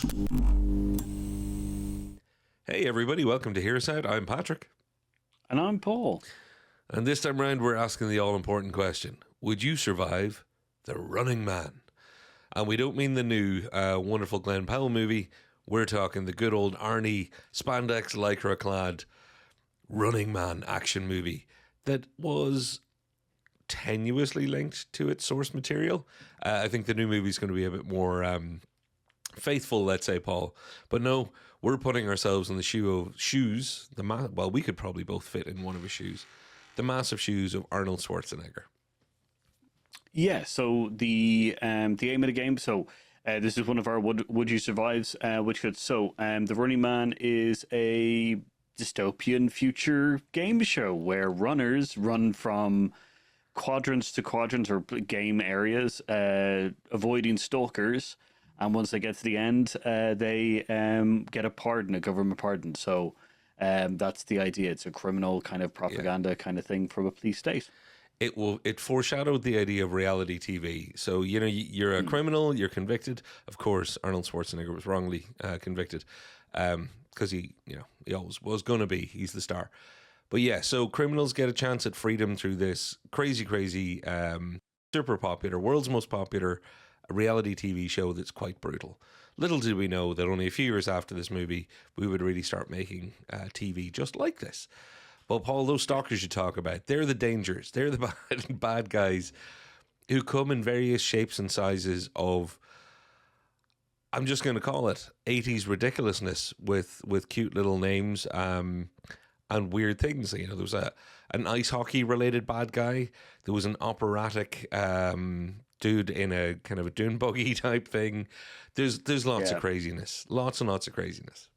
Hey everybody, welcome to Hear Us Out. I'm Patrick. And I'm Paul. And this time around we're asking the all-important question. Would you survive The Running Man? And we don't mean the new wonderful Glen Powell movie. We're talking the good old Arnie spandex lycra clad Running Man action movie that was tenuously linked to its source material. I think the new movie is going to be a bit more faithful, let's say, Paul. But no, we're putting ourselves in the shoes. Well, we could probably both fit in one of his shoes. The massive shoes of Arnold Schwarzenegger. Yeah, so the aim of the game. So this is one of our Would You Survives, which could. So the Running Man is a dystopian future game show where runners run from quadrants to quadrants or game areas, avoiding stalkers. And once they get to the end, they get a pardon, a government pardon. So that's the idea. It's a criminal kind of propaganda kind of thing from a police state. It foreshadowed the idea of reality TV. So, you know, you're a criminal, you're convicted. Of course, Arnold Schwarzenegger was wrongly convicted because he always was going to be. He's the star. But yeah, so criminals get a chance at freedom through this crazy, super popular, world's most popular reality TV show that's quite brutal. Little did we know that only a few years after this movie, we would really start making TV just like this. But Paul, those stalkers you talk about, they're the dangers. They're the bad guys who come in various shapes and sizes of, I'm just going to call it 80s ridiculousness with cute little names and weird things. You know, there was an ice hockey related bad guy. There was an operatic dude in a kind of a dune buggy type thing. There's lots of craziness, lots and lots of craziness.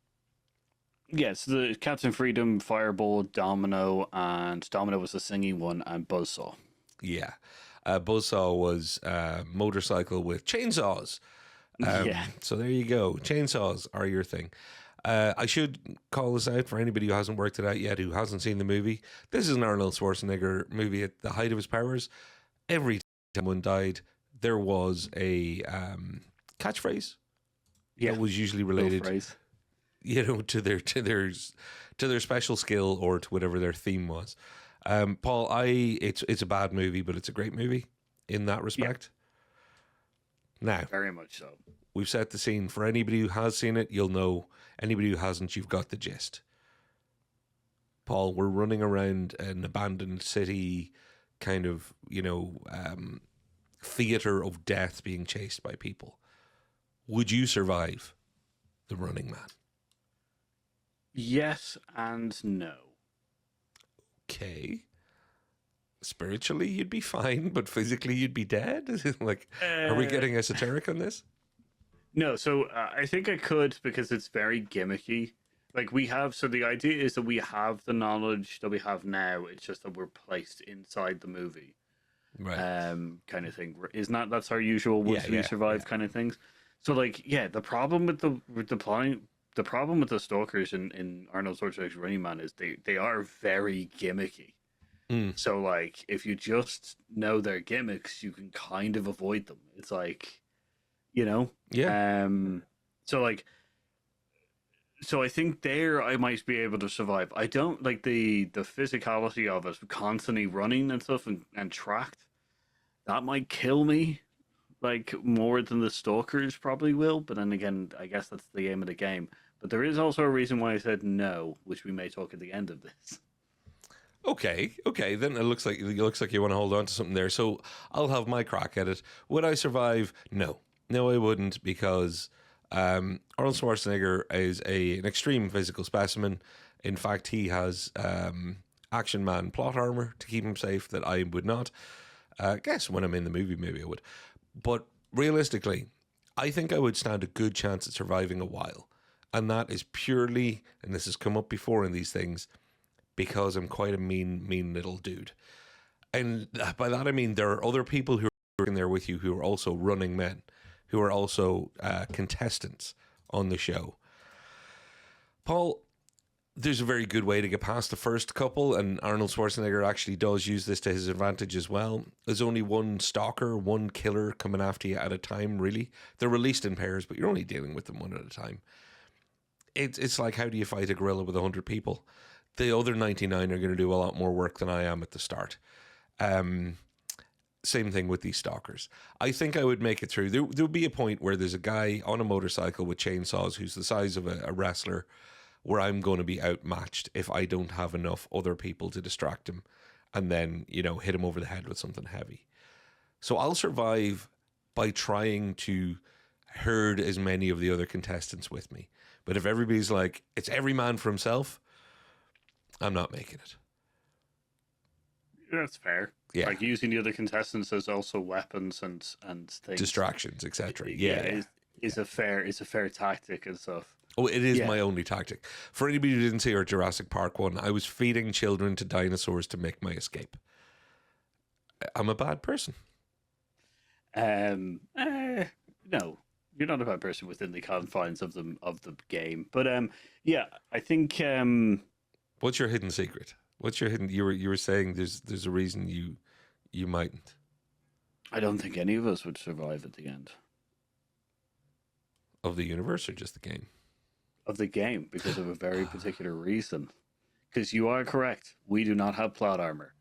Yes, the Captain Freedom, Fireball, Domino, and Domino was the singing one, and Buzzsaw. Yeah, Buzzsaw was motorcycle with chainsaws. So there you go. Chainsaws are your thing. I should call this out for anybody who hasn't worked it out yet, who hasn't seen the movie. This is an Arnold Schwarzenegger movie at the height of his powers. Every time one died, there was a catchphrase that was usually related, to their special skill or to whatever their theme was. Paul, it's a bad movie, but it's a great movie in that respect. Yeah. Now, very much so. We've set the scene. For anybody who has seen it, you'll know. Anybody who hasn't, you've got the gist. Paul, we're running around an abandoned city, kind of, theater of death, being chased by people. Would you survive The Running Man? Yes and no. Okay. Spiritually, you'd be fine, but physically, you'd be dead? Are we getting esoteric on this? No, so I think I could because it's very gimmicky. So the idea is that we have the knowledge that we have now. It's just that we're placed inside the movie. Right. Kind of thing. That's our usual would we survive kind of things. So the problem with the problem with the stalkers in Arnold Schwarzenegger's Running Man is they are very gimmicky. So if you just know their gimmicks, you can kind of avoid them. It's so I think there I might be able to survive. I don't like the physicality of it, constantly running and stuff and tracked. That might kill me, more than the stalkers probably will. But then again, I guess that's the aim of the game. But there is also a reason why I said no, which we may talk at the end of this. Okay. Then it looks like you want to hold on to something there. So I'll have my crack at it. Would I survive? No, I wouldn't, because Arnold Schwarzenegger is an extreme physical specimen. In fact, he has Action Man plot armor to keep him safe that I would not. Guess when I'm in the movie, maybe I would. But realistically, I think I would stand a good chance at surviving a while. And that is purely, and this has come up before in these things, because I'm quite a mean little dude. And by that I mean there are other people who are in there with you who are also running men, who are also contestants on the show. Paul, there's a very good way to get past the first couple, and Arnold Schwarzenegger actually does use this to his advantage as well. There's only one stalker, one killer coming after you at a time, really. They're released in pairs, but you're only dealing with them one at a time. It's like, how do you fight a gorilla with 100 people? The other 99 are going to do a lot more work than I am at the start. Same thing with these stalkers. I think I would make it through. There would be a point where there's a guy on a motorcycle with chainsaws who's the size of a wrestler, where I'm going to be outmatched if I don't have enough other people to distract him and then, hit him over the head with something heavy. So I'll survive by trying to herd as many of the other contestants with me. But if everybody's like, it's every man for himself, I'm not making it. That's fair. Yeah. Like using the other contestants as also weapons and things. Distractions, etc. Yeah. Is a fair tactic and stuff. Oh, it is my only tactic. For anybody who didn't see our Jurassic Park one, I was feeding children to dinosaurs to make my escape. I'm a bad person. No, you're not a bad person within the confines of the game. But I think. What's your hidden secret? What's your hidden? You were saying there's a reason you mightn't. I don't think any of us would survive at the end of the universe, or just the game. Of the game, because of a very particular reason. Because you are correct, we do not have plot armor.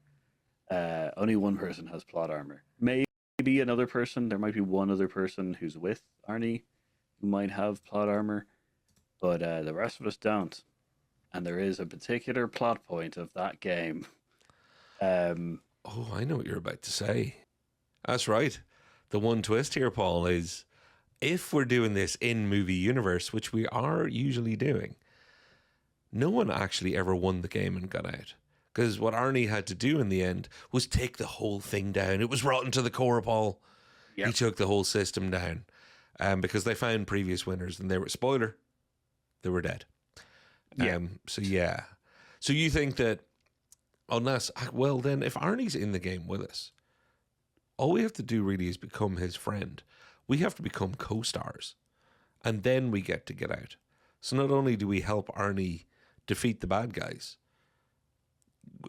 Only one person has plot armor. Maybe another person. There might be one other person who's with Arnie who might have plot armor, but the rest of us don't. And there is a particular plot point of that game. Oh, I know what you're about to say. That's right. The one twist here, Paul, is if we're doing this in movie universe, which we are usually doing, no one actually ever won the game and got out. Because what Arnie had to do in the end was take the whole thing down. It was rotten to the core, Paul. Yep. He took the whole system down. Because they found previous winners and they were, spoiler, they were dead. Yeah. So you think that unless, well then, if Arnie's in the game with us, all we have to do really is become his friend. We have to become co-stars, and then we get to get out. So not only do we help Arnie defeat the bad guys,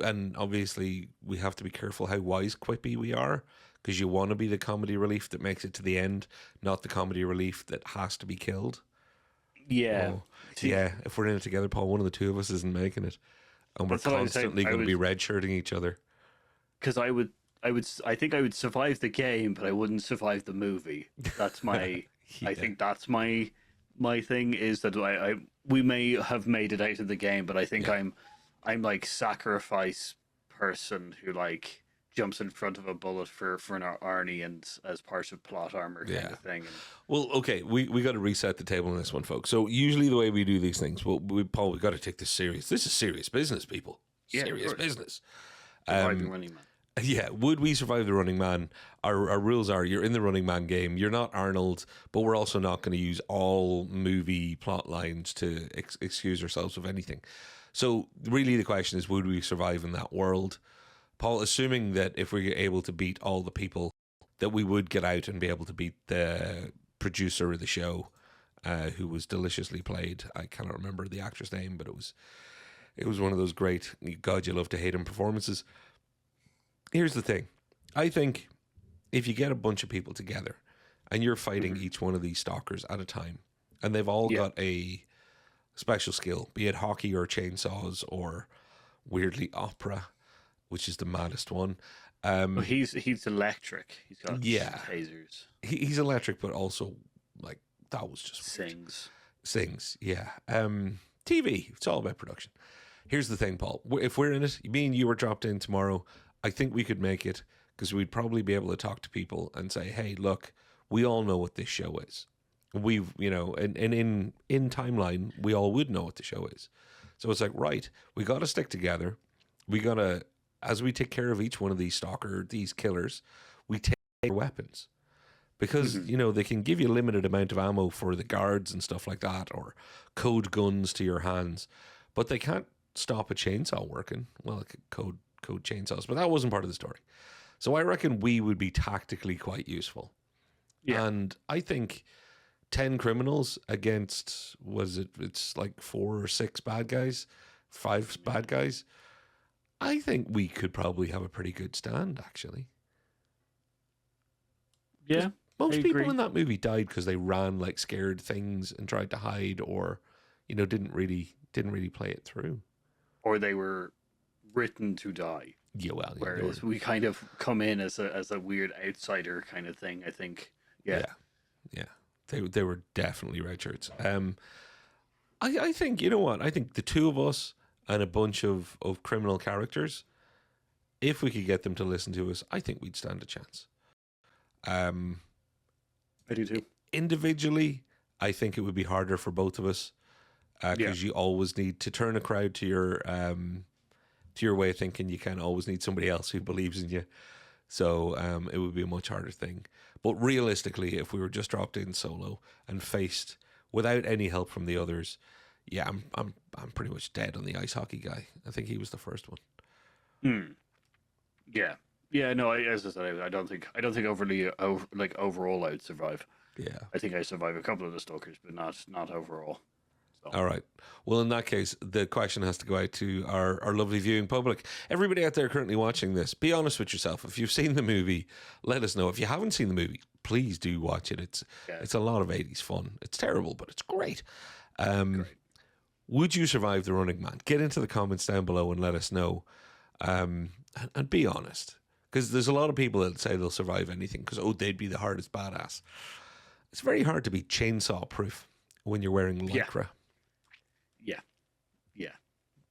and obviously we have to be careful how wise quippy we are, because you want to be the comedy relief that makes it to the end, not the comedy relief that has to be killed. Yeah. If we're in it together, Paul, one of the two of us isn't making it, and we're constantly going to be redshirting each other. Because I think I would survive the game, but I wouldn't survive the movie. That's my. I think that's my thing, is that we may have made it out of the game, but I think I'm like sacrifice person who like jumps in front of a bullet for an Arnie and as part of plot armor kind of thing. Well, okay, we got to reset the table on this one, folks. So usually the way we do these things, Paul, we got to take this serious. This is serious business, people. Serious business. Running Man. Yeah, would we survive the Running Man? Our rules are you're in the Running Man game. You're not Arnold, but we're also not going to use all movie plot lines to excuse ourselves of anything. So really the question is, would we survive in that world? Paul, assuming that if we're able to beat all the people, that we would get out and be able to beat the producer of the show, who was deliciously played. I cannot remember the actor's name, but it was one of those great, God, you love to hate him performances. Here's the thing. I think if you get a bunch of people together and you're fighting each one of these stalkers at a time, and they've all got a special skill, be it hockey or chainsaws or weirdly opera, which is the maddest one. He's electric. He's got tasers. He's electric, but also like that was just Sings. Yeah. TV. It's all about production. Here's the thing, Paul. If we're in it, me and you were dropped in tomorrow, I think we could make it, because we'd probably be able to talk to people and say, hey, look, we all know what this show is. We've, and in timeline, we all would know what the show is. So it's like, right, we got to stick together. We got to, as we take care of each one of these these killers, we take their weapons. Because, they can give you a limited amount of ammo for the guards and stuff like that, or code guns to your hands. But they can't stop a chainsaw working. Well, it could code chainsaws, but that wasn't part of the story. So I reckon we would be tactically quite useful. Yeah. And I think 10 criminals against, it's like 4 or 6 bad guys. 5 bad guys, I think we could probably have a pretty good stand, actually. Yeah, Most I people agree. in that movie died because they ran like scared things and tried to hide, or didn't really play it through. Or they were written to die. Yeah, well, yeah, Whereas we kind of come in as a weird outsider kind of thing. I think. Yeah. yeah. They were definitely red shirts. I think, you know what? I think the two of us and a bunch of criminal characters, if we could get them to listen to us, I think we'd stand a chance. I do too. Individually, I think it would be harder for both of us because you always need to turn a crowd to your way of thinking. You kind of always need somebody else who believes in you. So it would be a much harder thing. But realistically, if we were just dropped in solo and faced without any help from the others, yeah, I'm pretty much dead on the ice hockey guy. I think he was the first one. Yeah. Yeah, no. As I said, I don't think overly overall I'd survive. Yeah. I think I survive a couple of the stalkers, but not overall. So. All right. Well, in that case, the question has to go out to our lovely viewing public. Everybody out there currently watching this, be honest with yourself. If you've seen the movie, let us know. If you haven't seen the movie, please do watch it. It's a lot of 80s fun. It's terrible, but it's great. Great. Would you survive the Running Man? Get into the comments down below and let us know. And be honest. Because there's a lot of people that say they'll survive anything because, they'd be the hardest badass. It's very hard to be chainsaw proof when you're wearing Lycra. Yeah.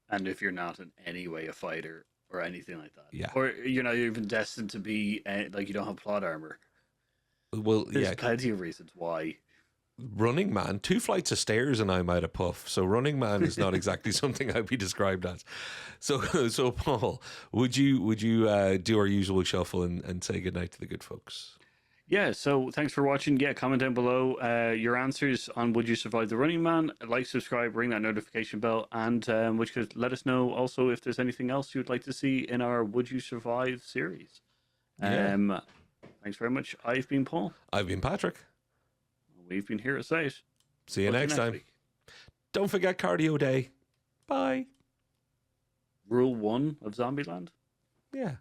And if you're not in any way a fighter or anything like that. Yeah. Or you're not even destined to be, you don't have plot armor. Well, There's plenty of reasons why. Running Man, 2 flights of stairs and I'm out of puff. So Running Man is not exactly something I'd be described as. So Paul, would you do our usual shuffle and say goodnight to the good folks? Yeah, so thanks for watching. Yeah, comment down below your answers on would you survive the Running Man. Like, subscribe, ring that notification bell, and which could let us know also if there's anything else you'd like to see in our Would You Survive series. Yeah. Thanks very much. I've been Paul. I've been Patrick. We've been here at Site. See you next time. Week. Don't forget cardio day. Bye. Rule 1 of Zombieland. Yeah.